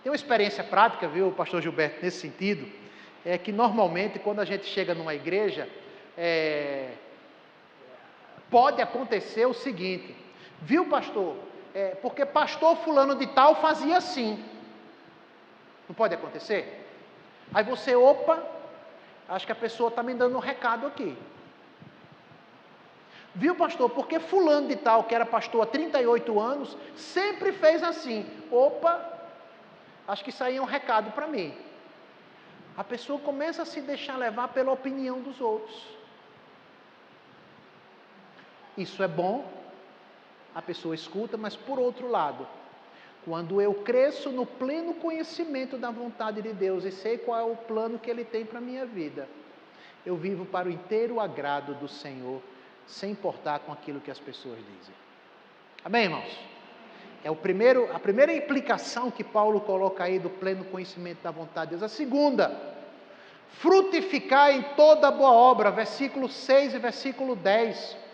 Tem uma experiência prática, viu, pastor Gilberto, nesse sentido, é que normalmente quando a gente chega numa igreja, pode acontecer o seguinte, viu pastor, porque pastor fulano de tal fazia assim, não pode acontecer? Aí você, opa, acho que a pessoa está me dando um recado aqui. Viu pastor, porque fulano de tal, que era pastor há 38 anos, sempre fez assim, opa, acho que isso aí é um recado para mim. A pessoa começa a se deixar levar pela opinião dos outros. Isso é bom, a pessoa escuta, mas por outro lado, quando eu cresço no pleno conhecimento da vontade de Deus e sei qual é o plano que Ele tem para a minha vida, eu vivo para o inteiro agrado do Senhor, sem importar com aquilo que as pessoas dizem. Amém, irmãos? É a primeira implicação que Paulo coloca aí do pleno conhecimento da vontade de Deus. A segunda, frutificar em toda boa obra, versículo 6 e versículo 10.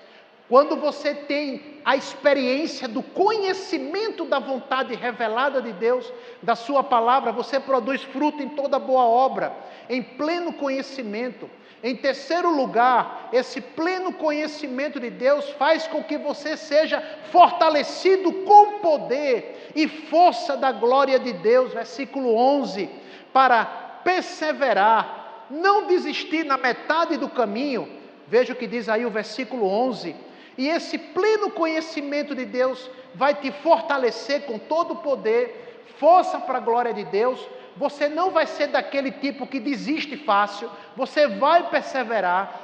Quando você tem a experiência do conhecimento da vontade revelada de Deus, da sua palavra, você produz fruto em toda boa obra, em pleno conhecimento. Em terceiro lugar, esse pleno conhecimento de Deus faz com que você seja fortalecido com poder e força da glória de Deus, versículo 11, para perseverar, não desistir na metade do caminho. Veja o que diz aí o versículo 11. E esse pleno conhecimento de Deus vai te fortalecer com todo o poder, força para a glória de Deus. Você não vai ser daquele tipo que desiste fácil, você vai perseverar.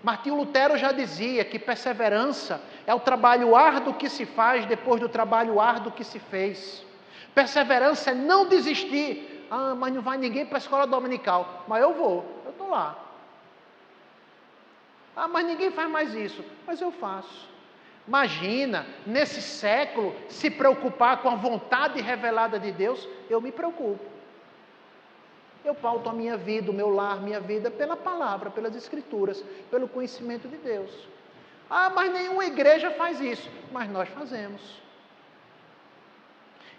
Martinho Lutero já dizia que perseverança é o trabalho árduo que se faz depois do trabalho árduo que se fez. Perseverança é não desistir. Ah, mas não vai ninguém para a escola dominical. Mas eu vou, eu estou lá. Ah, mas ninguém faz mais isso. Mas eu faço. Imagina, nesse século, se preocupar com a vontade revelada de Deus, eu me preocupo. Eu pauto a minha vida, o meu lar, minha vida, pela palavra, pelas escrituras, pelo conhecimento de Deus. Ah, mas nenhuma igreja faz isso. Mas nós fazemos.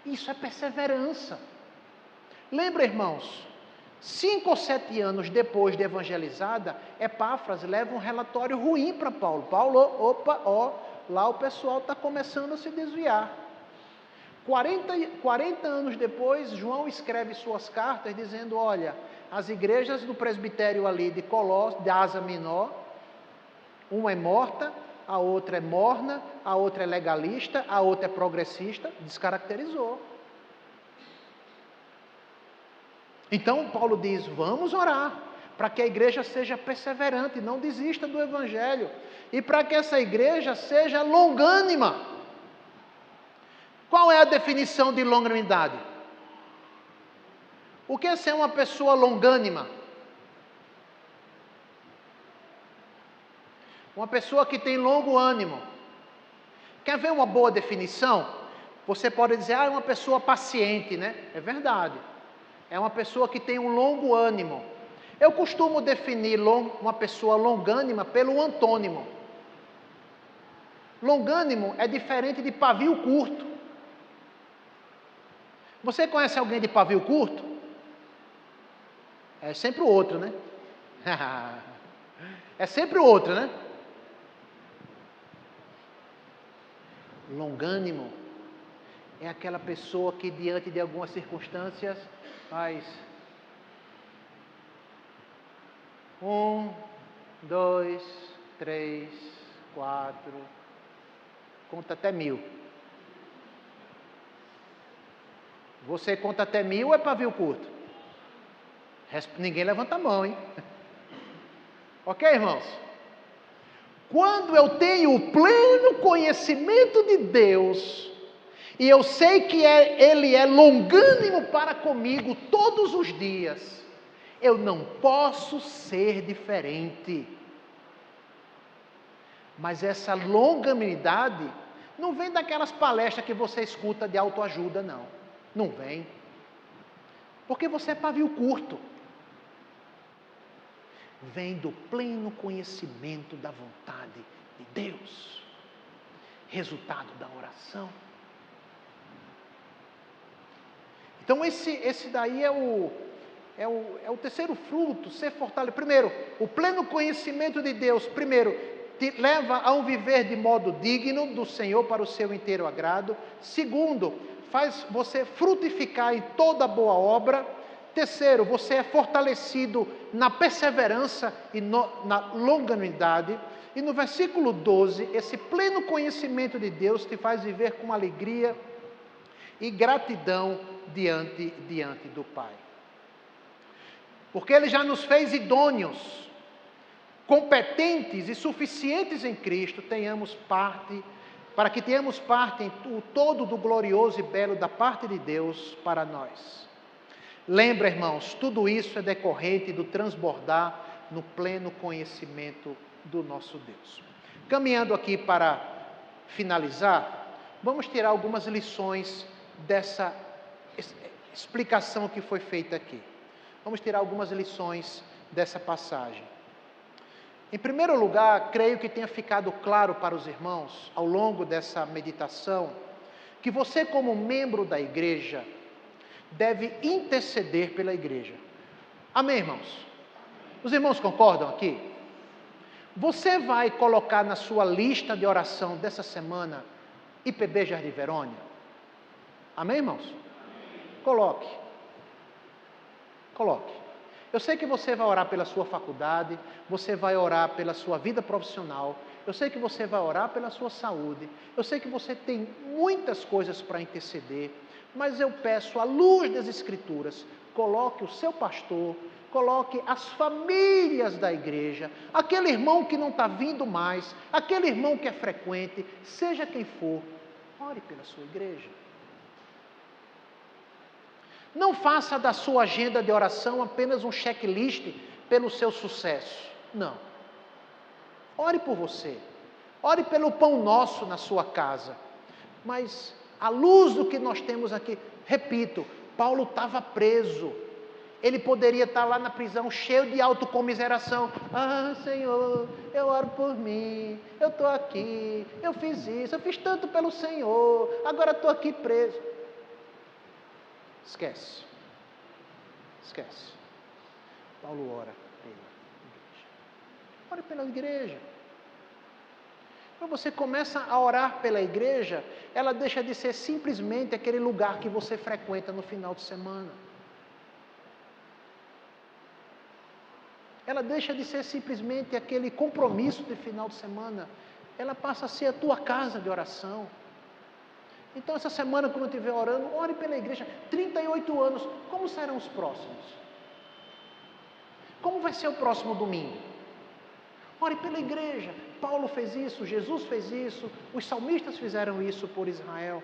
Isso é perseverança. Lembra, irmãos? 5 ou 7 anos depois de evangelizada, Epáfras leva um relatório ruim para Paulo. Paulo, lá o pessoal está começando a se desviar. 40 anos depois, João escreve suas cartas dizendo, olha, as igrejas do presbitério ali de Colossos, de Ásia Menor, uma é morta, a outra é morna, a outra é legalista, a outra é progressista, descaracterizou. Então Paulo diz, vamos orar, para que a igreja seja perseverante, não desista do evangelho, e para que essa igreja seja longânima. Qual é a definição de longanimidade? O que é ser uma pessoa longânima? Uma pessoa que tem longo ânimo. Quer ver uma boa definição? Você pode dizer, é uma pessoa paciente, né? É verdade. É uma pessoa que tem um longo ânimo. Eu costumo definir uma pessoa longânima pelo antônimo. Longânimo é diferente de pavio curto. Você conhece alguém de pavio curto? É sempre o outro, né? É sempre o outro, né? Longânimo é aquela pessoa que diante de algumas circunstâncias faz 1, 2, 3, 4, conta até 1000. Você conta até 1000 ou é pavio curto? Ninguém levanta a mão, hein? Ok, irmãos? Quando eu tenho o pleno conhecimento de Deus, e eu sei que Ele é longânimo para comigo todos os dias, eu não posso ser diferente. Mas essa longanimidade não vem daquelas palestras que você escuta de autoajuda, não. Não vem. Porque você é pavio curto. Vem do pleno conhecimento da vontade de Deus. Resultado da oração. Então esse daí é o terceiro fruto, ser fortalecido. Primeiro, o pleno conhecimento de Deus, primeiro, te leva a um viver de modo digno do Senhor para o seu inteiro agrado. Segundo, faz você frutificar em toda boa obra. Terceiro, você é fortalecido na perseverança e na longanimidade. E no versículo 12, esse pleno conhecimento de Deus te faz viver com alegria e gratidão diante do Pai. Porque Ele já nos fez idôneos, competentes e suficientes em Cristo, para que tenhamos parte em o todo do glorioso e belo da parte de Deus para nós. Lembra, irmãos, tudo isso é decorrente do transbordar no pleno conhecimento do nosso Deus. Caminhando aqui para finalizar, vamos tirar algumas lições dessa explicação que foi feita aqui. Vamos tirar algumas lições dessa passagem. Em primeiro lugar, creio que tenha ficado claro para os irmãos, ao longo dessa meditação, que você, como membro da igreja, deve interceder pela igreja. Amém, irmãos? Os irmãos concordam aqui? Você vai colocar na sua lista de oração dessa semana IPB Jardim Verônia? Amém, irmãos? Coloque. Eu sei que você vai orar pela sua faculdade, você vai orar pela sua vida profissional, eu sei que você vai orar pela sua saúde, eu sei que você tem muitas coisas para interceder, mas eu peço, à luz das Escrituras, coloque o seu pastor, coloque as famílias da igreja, aquele irmão que não está vindo mais, aquele irmão que é frequente, seja quem for, ore pela sua igreja. Não faça da sua agenda de oração apenas um checklist pelo seu sucesso. Não. Ore por você. Ore pelo pão nosso na sua casa. Mas, à luz do que nós temos aqui, repito, Paulo estava preso. Ele poderia estar lá na prisão cheio de autocomiseração. Ah, Senhor, eu oro por mim, eu estou aqui, eu fiz isso, eu fiz tanto pelo Senhor, agora estou aqui preso. Esquece. Paulo ora pela igreja. Ore pela igreja. Quando você começa a orar pela igreja, ela deixa de ser simplesmente aquele lugar que você frequenta no final de semana. Ela deixa de ser simplesmente aquele compromisso de final de semana. Ela passa a ser a tua casa de oração. Então, essa semana, quando eu estiver orando, ore pela igreja. 38 anos, como serão os próximos? Como vai ser o próximo domingo? Ore pela igreja. Paulo fez isso, Jesus fez isso, os salmistas fizeram isso por Israel.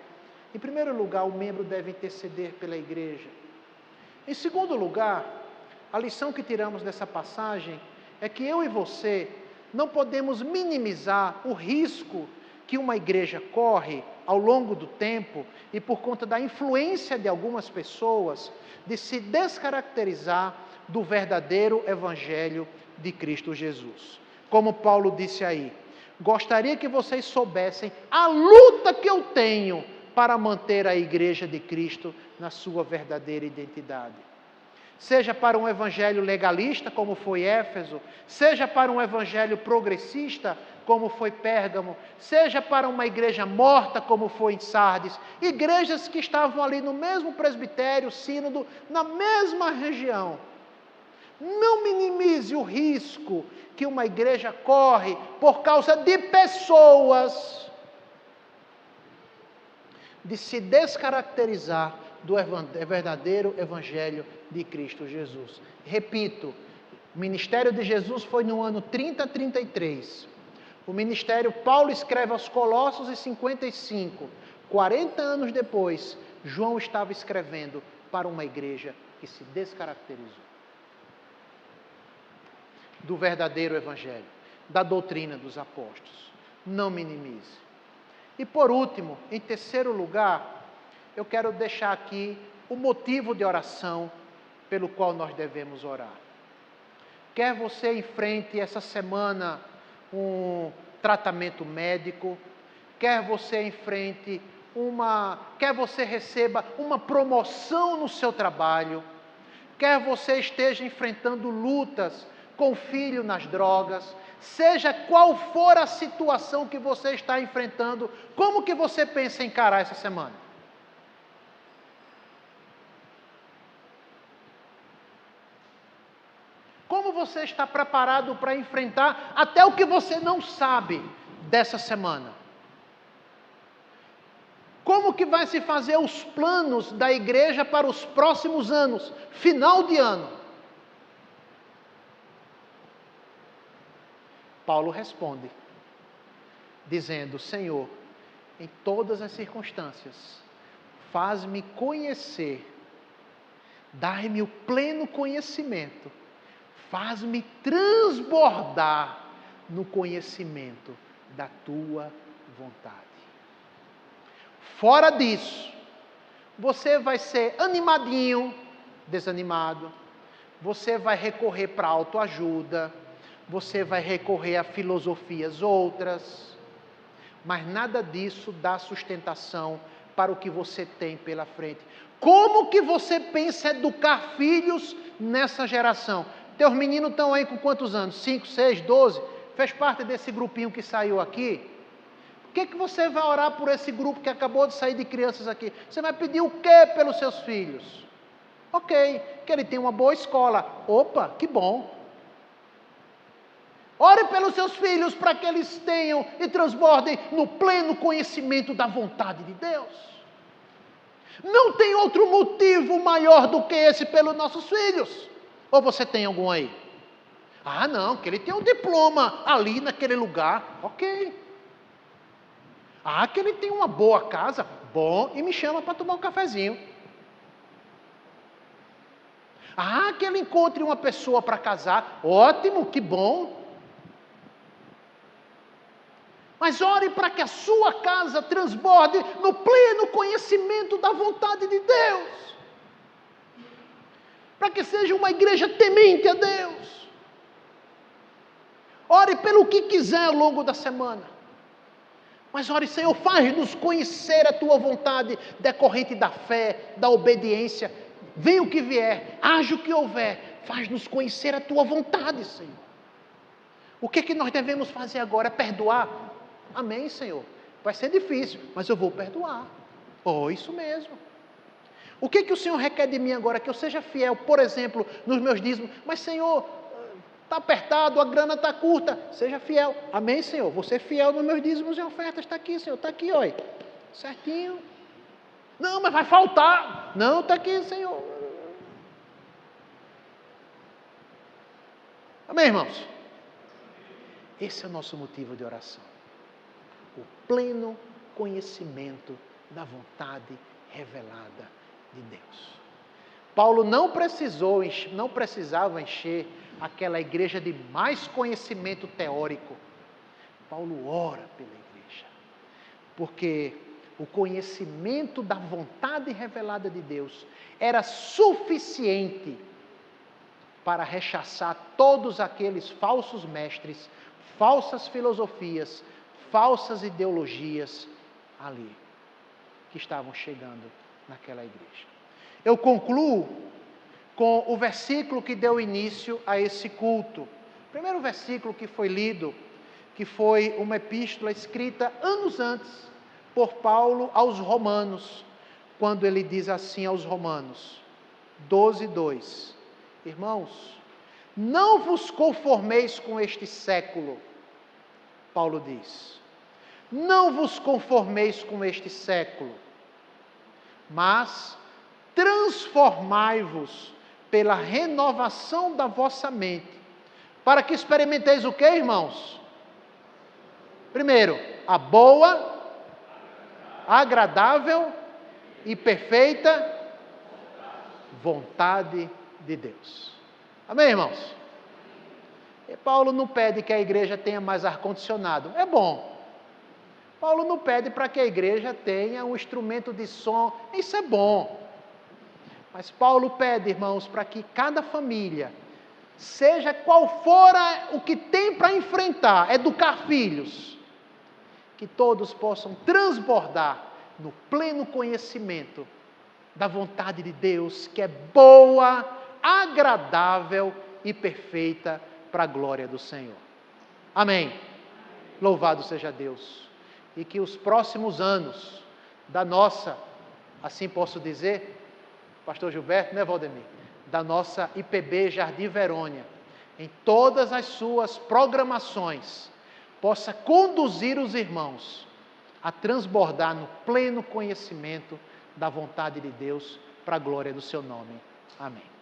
Em primeiro lugar, o membro deve interceder pela igreja. Em segundo lugar, a lição que tiramos dessa passagem é que eu e você não podemos minimizar o risco que uma igreja corre ao longo do tempo e por conta da influência de algumas pessoas de se descaracterizar do verdadeiro evangelho de Cristo Jesus. Como Paulo disse aí, gostaria que vocês soubessem a luta que eu tenho para manter a igreja de Cristo na sua verdadeira identidade. Seja para um evangelho legalista, como foi Éfeso, seja para um evangelho progressista, como foi Pérgamo, seja para uma igreja morta, como foi em Sardes, igrejas que estavam ali no mesmo presbitério, sínodo, na mesma região. Não minimize o risco que uma igreja corre por causa de pessoas de se descaracterizar do verdadeiro Evangelho de Cristo Jesus. Repito, o ministério de Jesus foi no ano 30 a 33. O ministério, Paulo escreve aos Colossos em 55. 40 anos depois, João estava escrevendo para uma igreja que se descaracterizou do verdadeiro Evangelho, da doutrina dos apóstolos. Não minimize. E por último, em terceiro lugar, eu quero deixar aqui o motivo de oração pelo qual nós devemos orar. Quer você enfrente essa semana um tratamento médico, quer você enfrente quer você receba uma promoção no seu trabalho, quer você esteja enfrentando lutas com o filho nas drogas, seja qual for a situação que você está enfrentando, como que você pensa em encarar essa semana? Como você está preparado para enfrentar até o que você não sabe dessa semana? Como que vai se fazer os planos da igreja para os próximos anos, final de ano? Paulo responde, dizendo: Senhor, em todas as circunstâncias, faz-me conhecer, dai-me o pleno conhecimento, faz-me transbordar no conhecimento da tua vontade. Fora disso, você vai ser animadinho, desanimado, você vai recorrer para autoajuda, você vai recorrer a filosofias outras, mas nada disso dá sustentação para o que você tem pela frente. Como que você pensa educar filhos nessa geração? Teus meninos estão aí com quantos anos? 5, 6, 12? Fez parte desse grupinho que saiu aqui? Por que você vai orar por esse grupo que acabou de sair de crianças aqui? Você vai pedir o quê pelos seus filhos? Ok, que ele tenha uma boa escola. Opa, que bom. Ore pelos seus filhos para que eles tenham e transbordem no pleno conhecimento da vontade de Deus. Não tem outro motivo maior do que esse pelos nossos filhos. Ou você tem algum aí? Ah, não, que ele tem um diploma ali naquele lugar. Ok. Ah, que ele tem uma boa casa. Bom, e me chama para tomar um cafezinho. Ah, que ele encontre uma pessoa para casar. Ótimo, que bom. Mas ore para que a sua casa transborde no pleno conhecimento da vontade de Deus. Para que seja uma igreja temente a Deus. Ore pelo que quiser ao longo da semana. Mas ore, Senhor, faz-nos conhecer a tua vontade decorrente da fé, da obediência. Venha o que vier, haja o que houver, faz-nos conhecer a tua vontade, Senhor. O que nós devemos fazer agora? É perdoar? Amém, Senhor. Vai ser difícil, mas eu vou perdoar. Oh, isso mesmo. O que o Senhor requer de mim agora? Que eu seja fiel, por exemplo, nos meus dízimos. Mas, Senhor, está apertado, a grana está curta. Seja fiel. Amém, Senhor. Vou ser fiel nos meus dízimos e ofertas. Está aqui, Senhor. Está aqui, olha. Certinho. Não, mas vai faltar. Não, está aqui, Senhor. Amém, irmãos? Esse é o nosso motivo de oração. O pleno conhecimento da vontade revelada de Deus. Paulo não precisava encher aquela igreja de mais conhecimento teórico. Paulo ora pela igreja, porque o conhecimento da vontade revelada de Deus era suficiente para rechaçar todos aqueles falsos mestres, falsas filosofias, falsas ideologias ali, que estavam chegando naquela igreja. Eu concluo com o versículo que deu início a esse culto. O primeiro versículo que foi lido, que foi uma epístola escrita anos antes por Paulo aos Romanos, quando ele diz assim aos Romanos, 12:2. Irmãos, Não vos conformeis com este século, Paulo diz. Não vos conformeis com este século, mas transformai-vos pela renovação da vossa mente, para que experimenteis o que, irmãos? Primeiro, a boa, agradável e perfeita vontade de Deus. Amém, irmãos? E Paulo não pede que a igreja tenha mais ar-condicionado. É bom. Paulo não pede para que a igreja tenha um instrumento de som. Isso é bom. Mas Paulo pede, irmãos, para que cada família, seja qual for o que tem para enfrentar, educar filhos, que todos possam transbordar no pleno conhecimento da vontade de Deus, que é boa, agradável e perfeita para a glória do Senhor. Amém. Louvado seja Deus. E que os próximos anos da nossa, assim posso dizer, Pastor Gilberto, né, Valdemir? Da nossa IPB Jardim Verônia, em todas as suas programações, possa conduzir os irmãos a transbordar no pleno conhecimento da vontade de Deus para a glória do seu nome. Amém.